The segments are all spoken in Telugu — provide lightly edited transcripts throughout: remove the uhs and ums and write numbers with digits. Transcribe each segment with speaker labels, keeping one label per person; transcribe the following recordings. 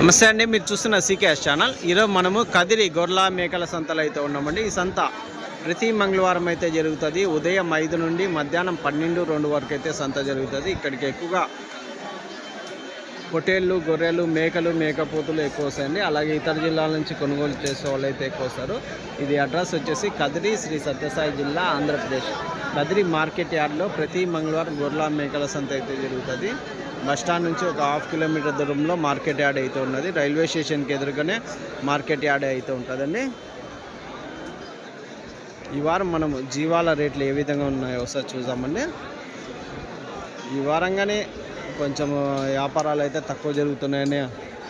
Speaker 1: నమస్తే అండి, మీరు చూస్తున్న సీకేఎస్ ఛానల్. ఈరోజు మనము కదిరి గొర్రెల మేకల సంతలో అయితే ఉన్నామండి. ఈ సంత ప్రతి మంగళవారం అయితే జరుగుతుంది. ఉదయం 5 నుండి మధ్యాహ్నం 12-2 వరకు అయితే సంత జరుగుతుంది. ఇక్కడికి ఎక్కువగా పొట్టేళ్ళు, గొర్రెలు, మేకలు, మేకపోతులు ఎక్కువ వస్తాయండి. అలాగే ఇతర జిల్లాల నుంచి కొనుగోలు చేసే వాళ్ళు అయితే ఎక్కువ వస్తారు. ఇది అడ్రస్ వచ్చేసి కదిరి, శ్రీ సత్యసాయి జిల్లా, ఆంధ్రప్రదేశ్. కదిరి మార్కెట్ యార్డ్లో ప్రతి మంగళవారం గొర్రెల మేకల సంత అయితే జరుగుతుంది. బస్టాండ్ నుంచి ఒక 1/2 కిలోమీటర్ దూరంలో మార్కెట్ యార్డ్ అయితే ఉన్నది. రైల్వే స్టేషన్కి ఎదురుగానే మార్కెట్ యార్డ్ అయితే ఉంటుందండి. ఈ వారం మనం జీవాల రేట్లు ఏ విధంగా ఉన్నాయో ఒకసారి చూద్దామండి. ఈ వారంగానే కొంచెం వ్యాపారాలు అయితే తక్కువ జరుగుతున్నాయని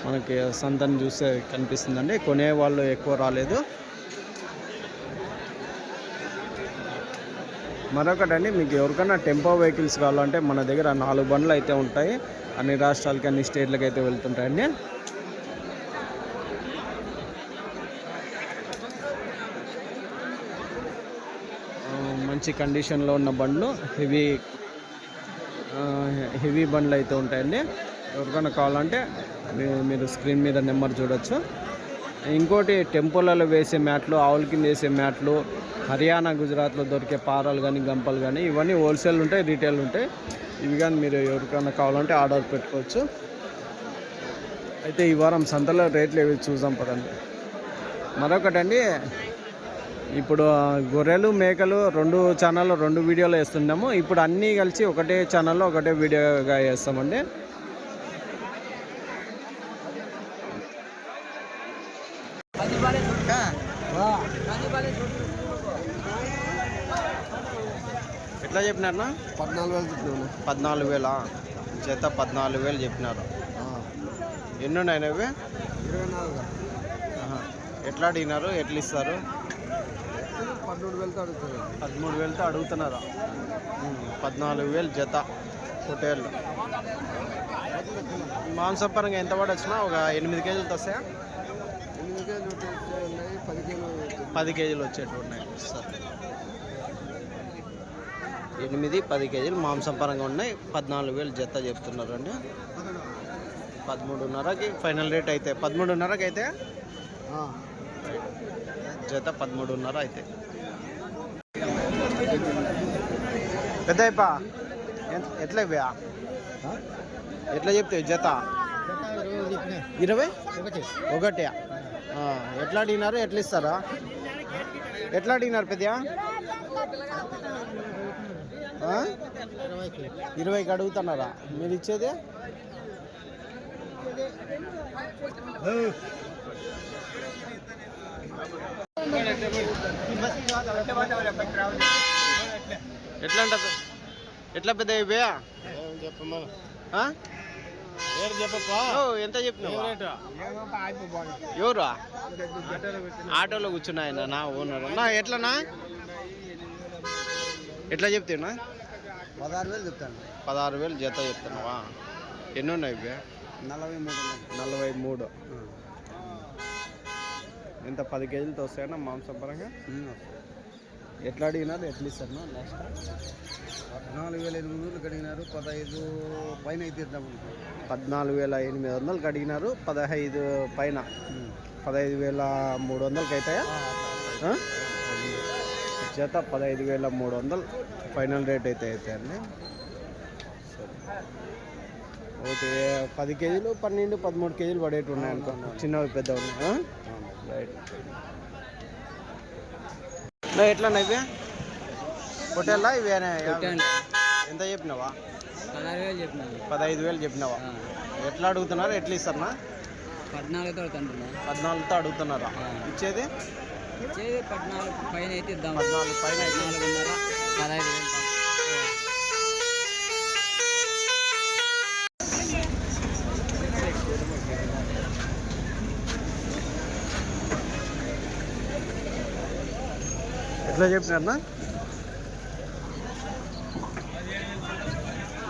Speaker 1: మనకి సంతను చూస్తే కనిపిస్తుందండి. కొనేవాళ్ళు ఎక్కువ రాలేదు. మరొకటండి, మీకు ఎవరికైనా టెంపో వెహికల్స్ కావాలంటే మన దగ్గర 4 బండ్లు అయితే ఉంటాయి. అన్ని రాష్ట్రాలకి, అన్ని స్టేట్లకి అయితే వెళ్తుంటాయండి. మంచి కండిషన్లో ఉన్న బండ్లు, హెవీ బండ్లు అయితే ఉంటాయండి. ఎవరికైనా కావాలంటే మీరు స్క్రీన్ మీద నెంబర్ చూడొచ్చు. ఇంకోటి, టెంపోలలో వేసే మ్యాట్లు, ఆవుల కింద వేసే మ్యాట్లు, హర్యానా, గుజరాత్లో దొరికే పారాలు కానీ, గంపలు కానీ, ఇవన్నీ హోల్సేల్ ఉంటాయి, రీటైల్ ఉంటాయి. ఇవి కానీ మీరు ఎవరికైనా కావాలంటే ఆర్డర్ పెట్టుకోవచ్చు. అయితే ఈ వారం సంతలో రేట్లు ఏవి చూద్దాం పదండి. మరొకటండి, ఇప్పుడు గొర్రెలు, మేకలు 2 ఛానల్లో 2 వీడియోలు వేస్తున్నాము. ఇప్పుడు అన్నీ కలిసి ఒకటే ఛానల్లో ఒకటే వీడియోగా వేస్తామండి. ఎట్లా చెప్పినారన్నా?
Speaker 2: 14,000 చెప్పినాను.
Speaker 1: 14,000 జత, 14,000 చెప్పినారు. ఎన్ని ఉన్నాయి అవి?
Speaker 2: 24.
Speaker 1: ఎట్లా అడిగినారు, ఎట్లా ఇస్తారు?
Speaker 2: 13,000తో అడుగుతారు.
Speaker 1: 13,000తో అడుగుతున్నారా? 14,000 జత పొట్టేళ్ళు. మాంసపరంగా ఎంత పడొచ్చినా ఒక 8 కేజీలతో వస్తాయా?
Speaker 2: 8 కేజీలు ఉన్నాయి,
Speaker 1: 10 కేజీలు వచ్చేటివి ఉన్నాయి. సరే, 8-10 కేజీలు మాంసపరంగా ఉన్నాయి. 14,000 జత చెప్తున్నారండి. 13.5కి ఫైనల్ రేట్ అయితే 13.5కి అయితే జత 13.5 అయితే. పెద్ద ఎట్లా ఇవ్వా? ఎట్లా చెప్తావు జత? 21. ఎట్లా అడిగినారు, ఎట్లా ఇస్తారా? ఎట్లా అడిగినారు పెద్ద? 20కి అడుగుతున్నారా? మీరు ఇచ్చేది? ఎట్లా అంటారు? ఎట్లా పెద్ద ఇవ్వా? ఎంత చెప్పినావు? ఎవరు? ఆటోలో కూర్చున్నాయన నా ఓనర్. నా ఎట్లనా? ఎట్లా చెప్తున్నా?
Speaker 2: 16,000 చెప్తాను.
Speaker 1: 16,000 జత చెప్తున్నావా? ఎన్ని ఉన్నాయి ఇవి?
Speaker 2: 43.
Speaker 1: ఎంత 10 కేజీలతో వస్తాయన్నా మాంసం పరంగా? ఎట్లా అడిగినారు, ఎట్లా ఇస్తారు? లాస్ట్
Speaker 2: 14,800 అడిగినారు. 15 పైన అయితే ఇద్దాము.
Speaker 1: 14,800 అడిగినారు. 15 పైన 15,300కి అవుతాయా? జత 15,300 ఫైనల్ రేట్ అయితే అవుతాయండి. ఒకటి 10 కేజీలు, 12-13 కేజీలు పడేటి ఉన్నాయి అనుకో, చిన్నవి పెద్ద ఉన్నాయి. రైట్. ఎట్లా ఇవి పొట్టేళ్ళ? ఇవి ఎంత చెప్పినావా? 15,000 చెప్పినావా? ఎట్లా అడుగుతున్నారు, ఎట్లా ఇస్తారన్నా? 14తో అడుగుతున్నారా? ఇచ్చేది
Speaker 2: 14 పైన అయితే ఇద్దాం.
Speaker 1: 14 పైన అయితే
Speaker 2: 14,500, 15,000.
Speaker 1: ఎట్లా చెప్పినారన్నా?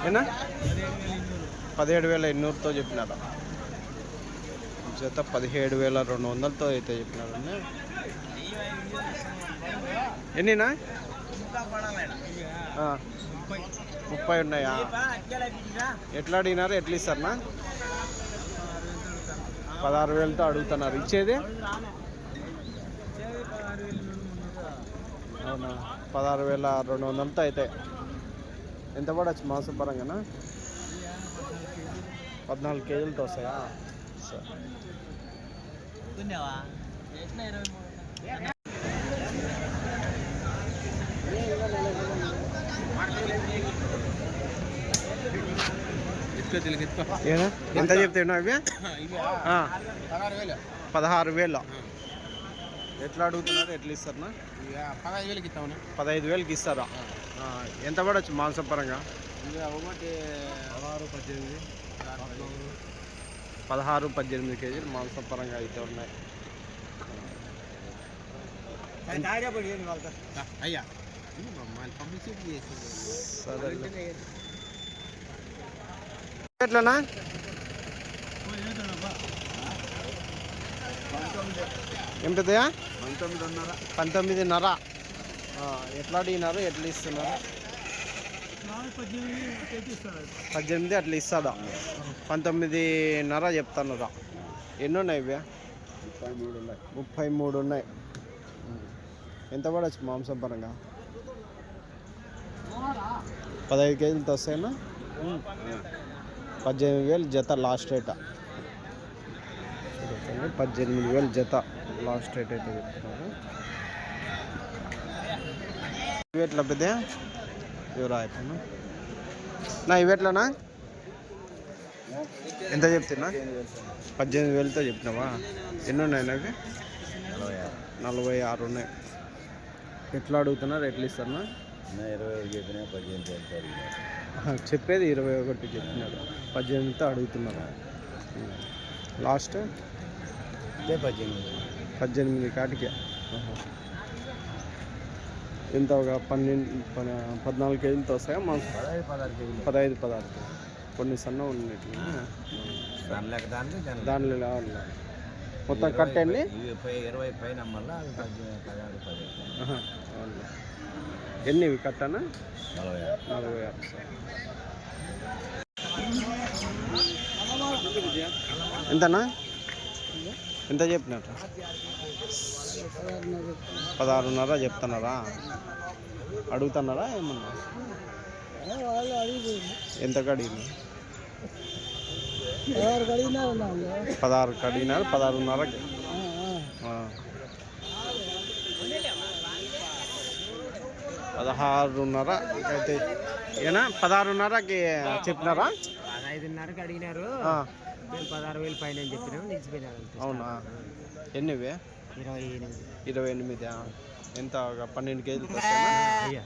Speaker 1: ఏనా 17,800తో చెప్పినారా? జత 17,200తో అయితే చెప్పినారండి. ఎన్నినా? 30 ఉన్నాయా? ఎట్లా అడిగినారు, ఎట్లా ఇస్తారన్నా? 16,000తో అడుగుతున్నారు. ఇచ్చేది అవునా 16,200తో అయితే ఎంత పడవచ్చు మాంసం పరంగానా? 14 కేజీలతో వస్తాయా? సరే. ఎంత చెప్తావు అవి? 16,000. ఎట్లా అడుగుతున్నారు? ఎట్లా ఇస్తారా?
Speaker 2: 15,000కి ఇస్తామని.
Speaker 1: 15,000కి ఇస్తారా? ఎంత పడవచ్చు మాంసం పరంగా?
Speaker 2: ఒకటి
Speaker 1: 16-18 కేజీలు మాంసం పరంగా అయితే ఉన్నాయి.
Speaker 2: అయ్యా
Speaker 1: సరే ఎట్లనా? ఏం పెద్దయా? 19.5. ఎట్లా అడిగినారు? ఎట్లా ఇస్తున్నారు? 18 అట్లా ఇస్తుందా? 19.5 చెప్తున్నారా? ఎన్ని ఉన్నాయి ఇవి? 33 ఉన్నాయి. ఎంత పడవచ్చు మాంసం పరంగా? 15 కేజీలతో వస్తాయన్నా? 18,000 జత లాస్ట్ రేట్. 18,000 జత లాస్ట్ రేట్ అయితే చెప్తున్నారు. ఇవి ఎట్లా పెద్ద ఇవరా అయిపోయినా నా? ఇవి ఎట్లానా? ఎంత చెప్తున్నా? 18,000తో చెప్పినావా? ఎన్ని ఉన్నాయి అవి? 46 ఉన్నాయి. ఎట్లా అడుగుతున్నారు? ఎట్లా ఇస్తారన్నా?
Speaker 2: 21 చెప్పినా 15
Speaker 1: చెప్పేది 21 చెప్పినాడు. 18తో అడుగుతున్నారు. లాస్ట్ 18 కాటికే. ఎంత ఒక 14 కేజీలతో వస్తాయా? 15-16 కొన్ని సన్న ఉన్నాయి. దానిలో కావాలి మొత్తం కట్టండి.
Speaker 2: 20 పైన
Speaker 1: ఎన్ని ఇవి కట్టనా?
Speaker 2: 46.
Speaker 1: ఎంతనా? ఎంత చెప్పినట్టు? 16.5 చెప్తున్నారా? అడుగుతున్నారా ఏమన్నా? ఎంతకు అడిగినా? 16 అడిగినారు. 16.5కి. 16.5 అయితే ఏనా? 16.5కి చెప్పినారా?
Speaker 2: 15.5కి అడిగినారు. 16,000 పైన చెప్పినారు. నిలిచిపోయినారు.
Speaker 1: అవునా? ఎన్నివి?
Speaker 2: 28.
Speaker 1: ఎంత? ఒక 12 కేజీలు వస్తాయా?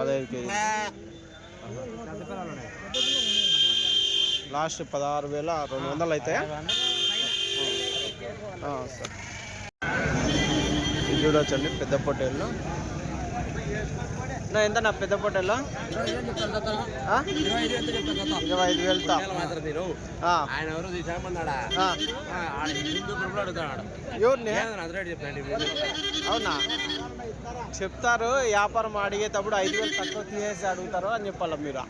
Speaker 1: 15 కేజీలు. లాస్ట్ 16,200 అవుతాయా? సరే. ఇది చూడవచ్చండి పెద్ద పొట్టేళ్ళు. ఎంత నా పెద్ద పొట్టేళ్ళు? 25,000తో. ఎవరిని? అవునా? చెప్తారు వ్యాపారం అడిగేటప్పుడు 5,000 తక్కువ తీసేసి అడుగుతారు అని చెప్పాలి మీరు.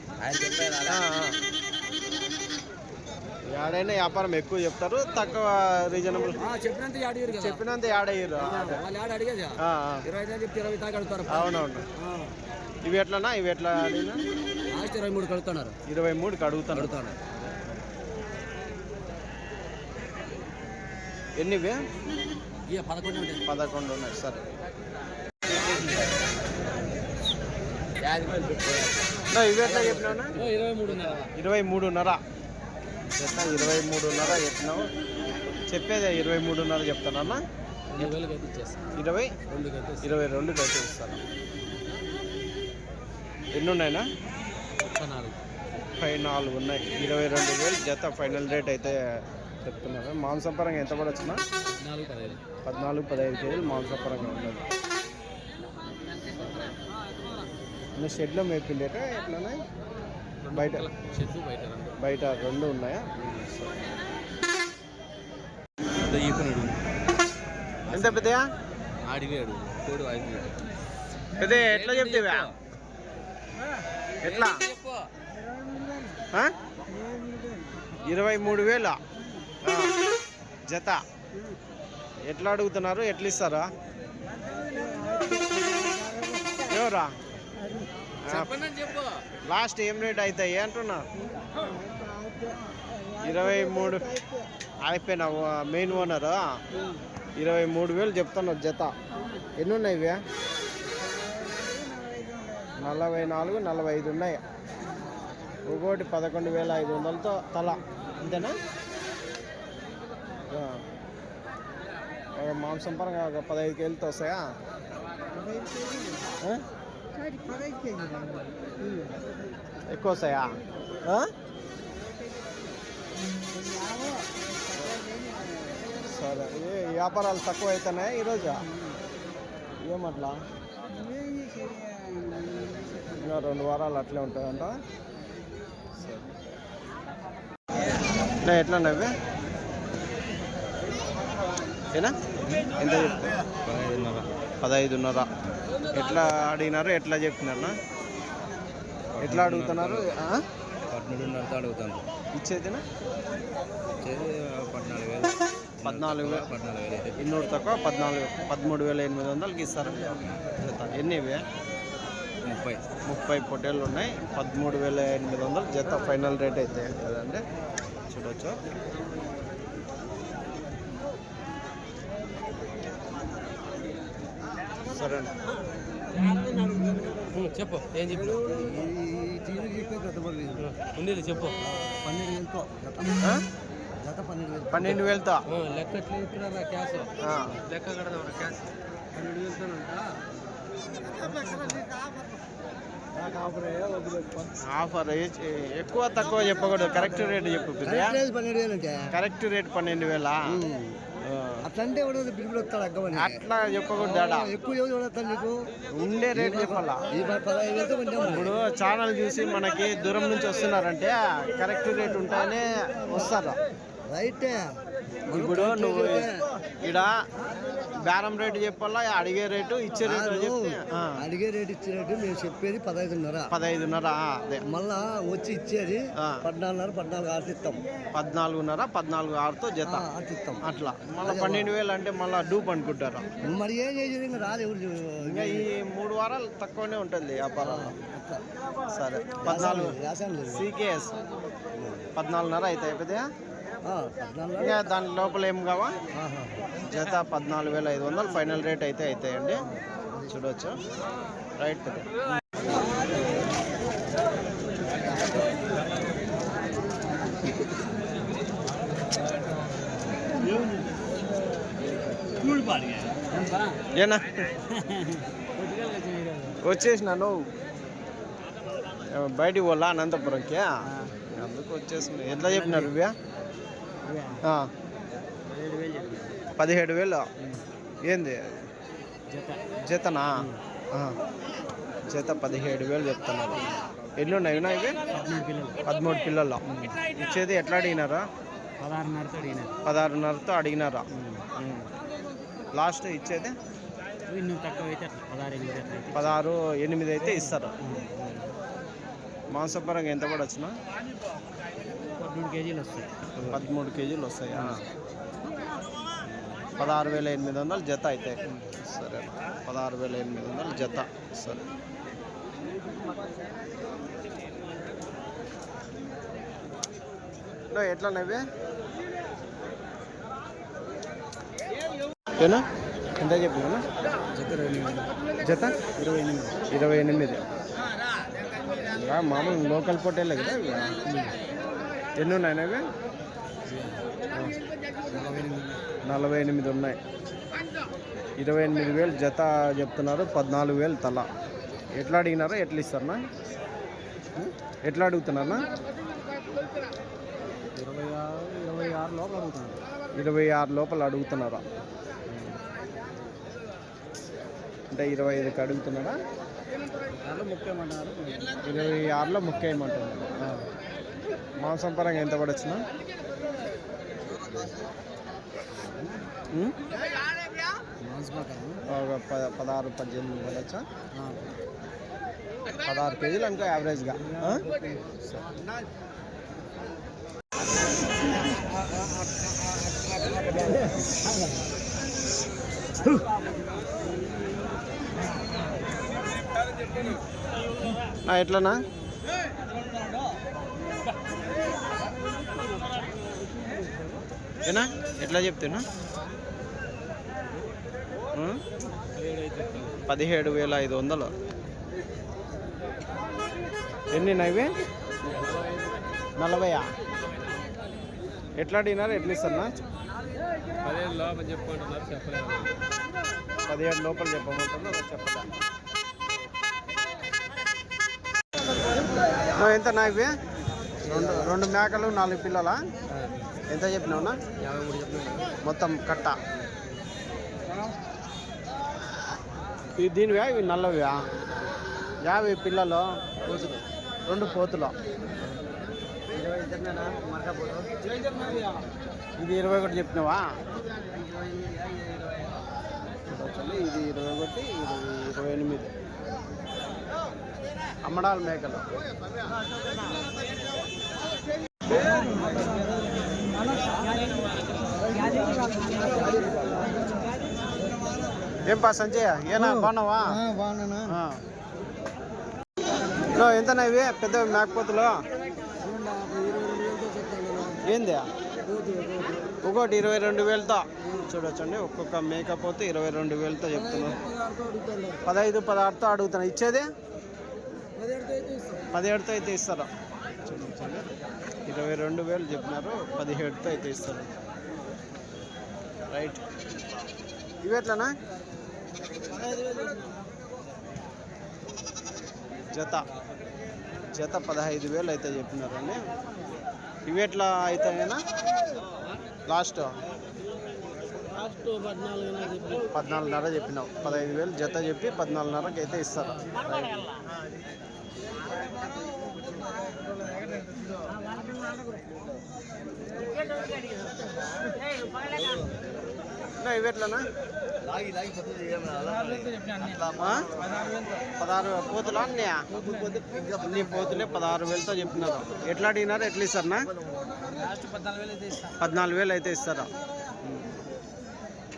Speaker 1: ఏడైనా వ్యాపారం ఎక్కువ చెప్తారు, తక్కువ రీజనబుల్ చెప్పినంత యాడ్ అయ్యారు. అవునవును. ఇవి ఎట్లనా? ఇవి ఎట్లా?
Speaker 2: 23 కడుతున్నారు.
Speaker 1: 23కి అడుగుతాను. ఎన్నివి? 11 ఉన్నాయి. సరే. ఇవి ఎట్లా చెప్పినా? 23.5. 23.5 చెప్పినావు. చెప్పేది 23.5 చెప్తానన్నా. 22కి అయితే ఇస్తాను. ఎన్ని ఉన్నాయినా? 4 ఉన్నాయి. 22,000 జత ఫైనల్ రేట్ అయితే చెప్తున్నారు. మాంసం పరంగా ఎంత పడవచ్చునా? 14-15 కేజీలు మాంసం పరంగా ఉండదు. షెడ్లో మేపిండేట ఎట్లన్నా? బయట 2 ఉన్నాయా? ఎంత పెద్దయా? పెద్ద ఎట్లా చెప్తావా? ఎట్లా? 23,000. జత ఎట్లా అడుగుతున్నారు, ఎట్లా ఇస్తారా? ఎవరా లాస్ట్ ఏం రేట్ అవుతాయి అంటున్నా? 23 అయిపోయినా మెయిన్ ఓనరు 23,000 చెప్తున్నారు జత. ఎన్ని ఉన్నాయి ఇవి? 44, 45 ఉన్నాయి. ఒకటి 11,500తో తల, అంతేనా? మాంసం పరంగా 15 కేజీలతో వస్తాయా? ఎక్కువ వస్తాయా? సరే, వ్యాపారాలు తక్కువ అవుతున్నాయి ఈరోజు, ఏమట్లా? ఇంకా 2 వారాలు అట్లే ఉంటాయంట. సరే, ఎట్లా నవ్వే ఏనా? ఎంత చెప్తా? 15,500. ఎట్లా అడిగినారు, ఎట్లా చెప్తున్నారన్నా? ఎట్లా అడుగుతున్నారు?
Speaker 2: 14,500 అడుగుతాను.
Speaker 1: ఇచ్చేదినా?
Speaker 2: 14,000.
Speaker 1: 200 తక్కువ 13,800కి ఇస్తారు. ఎన్ని ఇవి? 30 పొట్టేళ్ళు ఉన్నాయి. 13,800 జత ఫైనల్ రేట్ అయితే కదండి, చూడొచ్చు. సరే
Speaker 2: చెప్పు, ఏం చెప్పు ఉండేది చెప్పు.
Speaker 1: 12,000తో
Speaker 2: లెక్క క్యాష్ లెక్క కడదాం. Cash 12,000
Speaker 1: offer. ఎక్కువ తక్కువ చెప్పకూడదు, కరెక్ట్ రేట్ చెప్పు. Correct rate 12,000.
Speaker 2: అట్లంటే బిల్లు వస్తాడు అగ్గమని
Speaker 1: అట్లా చెప్పకూడదు,
Speaker 2: ఎక్కువ నీకు
Speaker 1: ఉండే రేట్ చెప్పాలా. ఇప్పుడు ఛానల్ చూసి మనకి దూరం నుంచి వస్తున్నారంటే కరెక్ట్ రేట్ ఉంటేనే వస్తారు.
Speaker 2: రైటే.
Speaker 1: ఇప్పుడు నువ్వు ఇక్కడ బేరం రేటు చెప్పాలా, అడిగే రేటు ఇచ్చే రేటు చెప్తే?
Speaker 2: అడిగే రేటు ఇచ్చే రేటు మేము చెప్పేది
Speaker 1: 15,500. అదే
Speaker 2: మళ్ళా వచ్చి ఇచ్చేది 14,500, 14,600 ఇస్తాం.
Speaker 1: 14,500, 14,600తో జత
Speaker 2: ఇస్తాం.
Speaker 1: అట్లా మళ్ళీ 12,000 అంటే మళ్ళీ డూప్ అనుకుంటారు.
Speaker 2: మరి ఏం చేసేది, ఇంకా రాదు.
Speaker 1: ఇంకా ఈ 3 వారాలు తక్కువనే ఉంటుంది వ్యాపారాలు. సరే, 14 CKS 14,500 అయితే అయిపోతే ఇంకా దాని లోపల ఏం కావా? జత 14,500 ఫైనల్ రేట్ అయితే అవుతాయండి, చూడవచ్చు. రైట్. ఏనా వచ్చేసినాను, బయటికి పోలా అనంతపురంకి, అందుకు వచ్చేసిన. ఎట్లా చెప్పినారు ఇవి? 17,000. ఏంది జతనా? జత 17,000 చెప్తున్నారు. ఎన్ని ఉన్నాయి ఇవి? 13 పిల్లలు. ఇచ్చేది ఎట్లా అడిగినారా? 16,500తో అడిగినారా? లాస్ట్ ఇచ్చేది 16,800 అయితే ఇస్తారు. మాంసపరంగా ఎంత పడవచ్చునా?
Speaker 2: 13 కేజీలు వస్తాయి.
Speaker 1: 13 కేజీలు వస్తాయా? 16,800 జత అయితే. సరే, 16,800 జత. సరే, ఎట్లా నవ్వే ఏనా? ఎంత చెప్పినా? జత 28. మామూలు లోకల్ పొట్టేలే కదా. ఎన్ని ఉన్నాయి అవి? 48 ఉన్నాయి. 28,000 జత చెప్తున్నారు. 14,000 తల. ఎట్లా అడిగినారా, ఎట్లా ఇస్తారన్నా? ఎట్లా అడుగుతున్నారా? 26 లోపల అడుగుతున్నారా? అంటే 25కి అడుగుతున్నారా? 26లో ముక్కేయమంటున్నారు. మాంసం పరంగా ఎంత పడవచ్చునా? ఒక 16-18 పడవచ్చా? 16 కేజీలు అనుకో యావరేజ్గా. ఎట్లనా ఏనా ఎట్లా చెప్తున్నా 17,500. ఎన్ని నవ్వి 40. ఎట్లా అడిగినారు ఎట్లా ఇస్తారా
Speaker 2: 17 లోపల చెప్పమంటున్నారు చెప్పలేదు
Speaker 1: 17 లోపల చెప్పమంటున్నారు చెప్పదా ఎంత నవ్వి రెండు మేకలు 4 పిల్లల ఎంత చెప్పినావునా
Speaker 2: 53 చెప్పినాను
Speaker 1: మొత్తం కట్ట ఇవి దీనివా ఇవి నల్లవివా 50 పిల్లలు 2 పోతులు ఇది 21 చెప్పినావా ఇది 21 ఇది 28 అమ్మడాల మేకలు ఏం పా సంజయ్ ఏనా బాగున్నావా
Speaker 2: బాగున్నా
Speaker 1: ఎంతనా ఇవి పెద్ద మేకపోతులు ఏంది ఒకటి 22,000తో చూడొచ్చండి ఒక్కొక్క మేకపోతే 22,000తో చెప్తున్నారు 15-16తో అడుగుతున్నా ఇచ్చేది 17తో అయితే ఇస్తారు చూడొచ్చండి 22,000 చెప్పినారు 17తో అయితే ఇస్తారు రైట్ ఇవి ఎట్లనా జత 15,000 అయితే చెప్పినారండి ఇవి ఎట్లా అవుతాయినా లాస్ట్ 14,500 చెప్పినావు 15,000 జత చెప్పి 14,500కి అయితే ఇస్తారు ఇవి ఎట్లనా 16 పోతులా అన్ని పోతులే 16,000తో చెప్పినారు ఎట్లా అడిగినారు ఎట్లా ఇస్తారనా 14,000 అయితే ఇస్తారా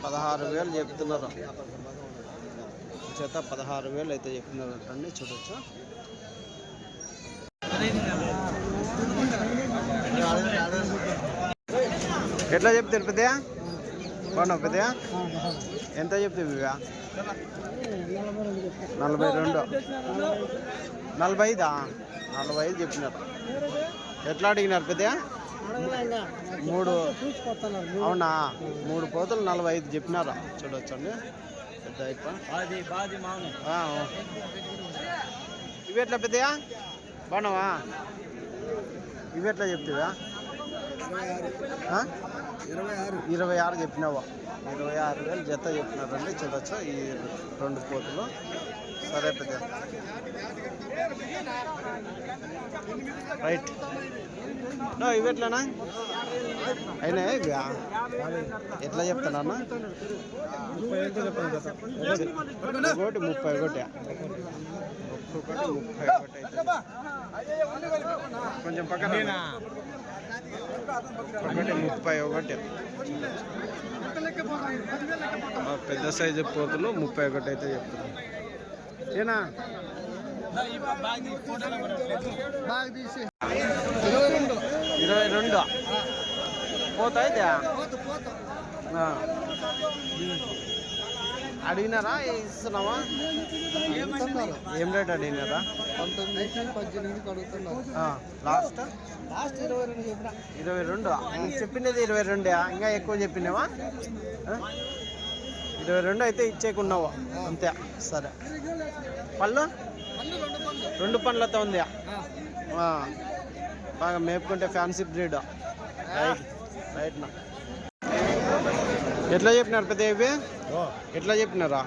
Speaker 1: 16,000 చెప్తున్నారు జత 16,000 అయితే చెప్పినారు అండి చూడొచ్చు ఎట్లా చెప్తారు పెద్దయా బాగున్నావు పెద్దయా ఎంత చెప్తావు ఇవా 42 45 చెప్పినారు ఎట్లా అడిగినారు పెద్దయా 3 అవునా 3 పోతులు 45 చెప్పినారా చూడొచ్చండి పెద్ద ఇవి ఎట్లా పెద్దయా బాగున్నావా ఇవి ఎట్లా చెప్తావా 26 చెప్పినావా 26,000 జత చెప్పినారండి చూడొచ్చు ఈ 2 పోతులు సరే పెద్ద రైట్ ఇవి ఎట్లానా అయినా ఇవి ఎట్లా చెప్తానా ఒకటి 31 ఒక్కొక్కటి 31 అయితే కొంచెం పక్కన ఒకటి 31 పెద్ద సైజు పోతులు 31 అయితే చెప్తున్నారు ఏనా 22 పోతాయితే అడిగినారా ఇస్తున్నావా ఏం రేట్ అడిగినారా
Speaker 2: 19-18 అడుగుతున్నారు
Speaker 1: లాస్ట్ 22 చెప్పిండేది 22 ఇంకా ఎక్కువ చెప్పినావా 22 అయితే ఇచ్చేకున్నావా అంతే సరే పళ్ళు 2 పండ్లతో ఉంది బాగా మేపుకుంటే ఫ్యాన్సీ బ్రీడ్ రైట్ నా ఎట్లా చెప్పినారు పెద్ద ఇవి ఎట్లా చెప్పినారా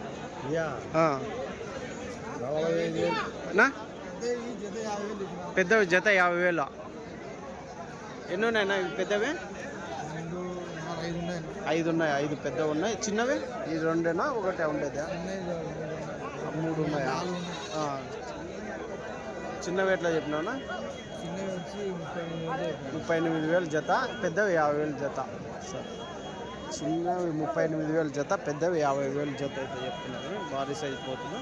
Speaker 1: పెద్ద జత 50,000 ఎన్ని ఉన్నాయన్నా ఇవి పెద్దవి 5 ఉన్నాయి 5 పెద్దవి ఉన్నాయి చిన్నవి ఈ 2 ఒకటే ఉండేదా 3 ఉన్నాయా చిన్నవి ఎట్లా చెప్పినావునా?
Speaker 2: చిన్నవి వచ్చి
Speaker 1: 38,000 జత, పెద్దవి 50,000 జత. సరే, చిన్నవి 38,000 జత, పెద్దవి 50,000 జత అయితే చెప్తున్నారు. భారీ సైజ్ పోతులు.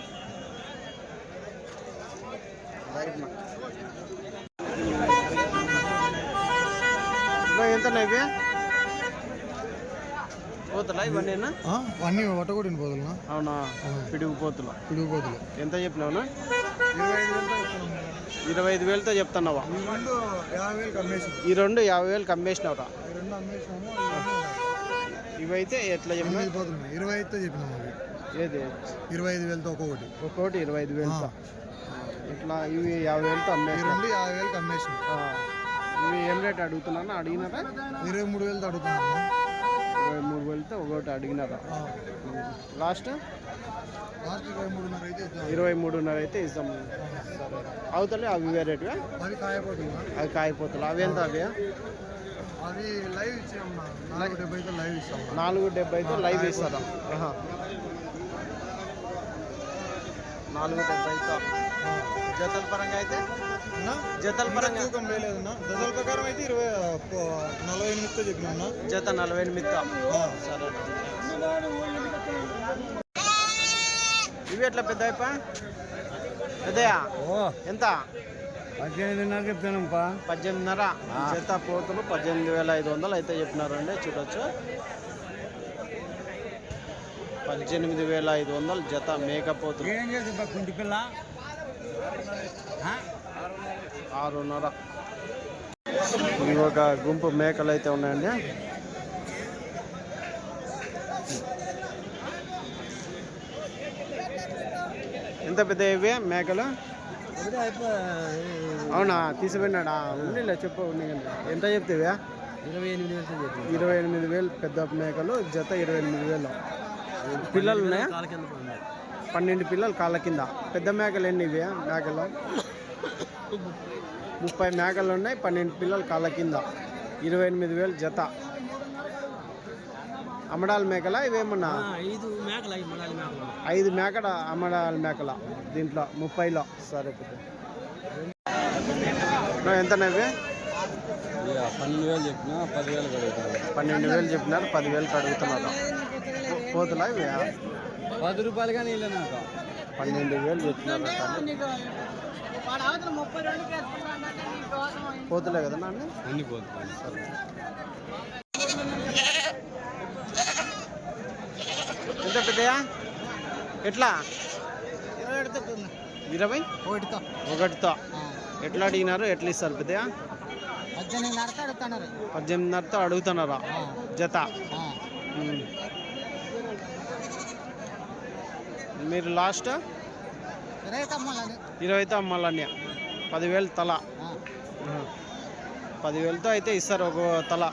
Speaker 1: ఎంత ఇవి పోతులా ఇవన్నీ?
Speaker 2: అన్నీ ఒట్టగొట్టిన పోతులు.
Speaker 1: అవునా? పిడుగు పోతులు. ఎంత చెప్పినావునా? 25,000తో చెప్తున్నావా? ఈ రెండు 50,000 అమ్మేసినావురా? ఇవైతే ఎట్లా చెప్పినా?
Speaker 2: 25తో చెప్పినాము.
Speaker 1: ఏది
Speaker 2: 25,000తో
Speaker 1: ఒక్కొక్కటి 25,000తో. ఇట్లా ఇవి 50,000తో అమ్మేసినా?
Speaker 2: 50,000కి అమ్మేసిన.
Speaker 1: ఇవి ఏం రేట్ అడుగుతున్నానా? అడిగినారా?
Speaker 2: 23,000తో అడుగుతున్నాను.
Speaker 1: 23,000తో ఒకటి అడిగినారా? లాస్ట్
Speaker 2: 23,500
Speaker 1: అయితే ఇస్తాము. సరే, అవుతాయి అవి వేరేటివా?
Speaker 2: అవి కాయపోతుంది.
Speaker 1: అవి కాయపోతులు. అవి ఎంత? అవి
Speaker 2: అవి లైవ్ ఇచ్చాము. 470తో లైవ్ ఇస్తాము.
Speaker 1: 470తో లైవ్ ఇస్తారా? 470తో. జతల పరంగా అయితే జతల ప్రకారం అయితే 48తో చెప్పినా. జత 48తో. సరే. ఇవి ఎట్లా పెద్ద పెద్దయా? ఎంత?
Speaker 2: 18,500 చెప్తానప్పా.
Speaker 1: 18,500 జత పోతులు. 18,500 అయితే చెప్పినారండి. చూడొచ్చు, 18,500 జత మేకపోతులు. 6,500. ఇవి ఒక గుంపు మేకలు అయితే ఉన్నాయండి. ఎంత పెద్ద ఇవి మేకలు? అవునా? తీసుకుపోయినాడా? ఉండిలే చెప్పు. ఎంత చెప్తావా? 28,000 పెద్ద మేకలు. జత 28,000. పిల్లలు ఉన్నాయా? 12 పిల్లలు కాళ్ళ కింద. పెద్ద మేకలు ఎన్ని ఇవి? మేకలు 30 మేకలు ఉన్నాయి. 12 పిల్లలు కాళ్ళ కింద. 28,000 జత. అమ్మడాల మేకల ఇవేమన్నా? 5 మేకల అమ్మడాల మేకల దీంట్లో 30లో. సరే, ఎంతనేవి?
Speaker 2: 12,000 చెప్పినా 10,000 అడుగుతున్నారు.
Speaker 1: 12,000 చెప్పినారు, 10,000 అడుగుతున్నారు. పోతులా ఇవి?
Speaker 2: 10 రూపాయలు కానీ
Speaker 1: 12,000 చెప్పినారు. పోతులే కదా నాన్న?
Speaker 2: అన్ని పోతున్నాయి.
Speaker 1: ఎంత పెద్దయా? ఎట్లా? 21తో. ఎట్లా అడిగినారు? ఎట్లా ఇస్తారు పెద్దయా? 18,500తో అడుగుతున్నారా జత? మీరు లాస్ట్ 20తో అమ్మాలన్నీ. 10,000 తల. 10,000తో అయితే ఇస్తారు ఒక తల.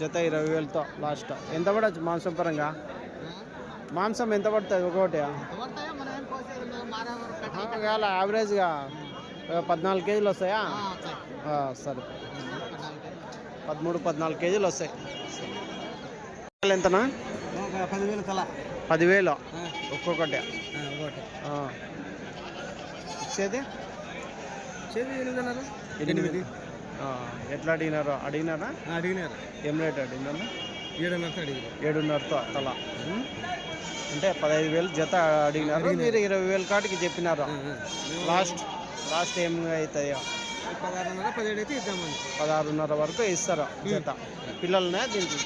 Speaker 1: జత 20,000తో లాస్ట్. ఎంత పడచ్చు మాంసం పరంగా? మాంసం ఎంత పడుతుంది ఒకటి? యావరేజ్గా 14 కేజీలు వస్తాయా? సరే, 13-14 కేజీలు వస్తాయి. ఎంతనా?
Speaker 2: 10,000 తల.
Speaker 1: 10,000 ఒక్కొక్కటి. ఇచ్చేది 8. ఎట్లా అడిగినారో? అడిగినారా? ఏం రేట్ అడిగినారా? 7,500తో తల. అంటే 15,000 జత అడిగినారు. మీరు 20,000 కాటికి చెప్పినారు. లాస్ట్ ఏం అవుతాయో?
Speaker 2: 16,500 అయితే ఇద్దామని.
Speaker 1: 16,500 వరకు ఇస్తారు జత. పిల్లలున్నాయా దీనికి?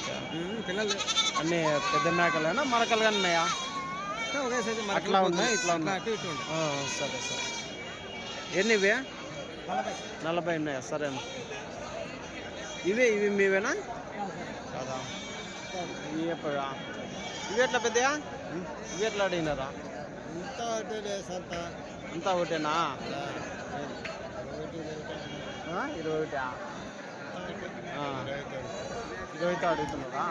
Speaker 1: అన్ని పెద్ద మేకలేనా? మరకలు కానీ ఉన్నాయా? అట్లా ఉన్నాయి, ఇట్లా ఉన్నాయి. సరే. ఎన్ని ఇవి? 40 ఉన్నాయా? సరేనా. ఇవి మీవేనా కదా? ఇవి ఎట్లా పెద్దయా? ఇవి ఎట్లా అడిగినారా? అంతా ఒకటేనా? 21. 20తో అడుగుతున్నారా?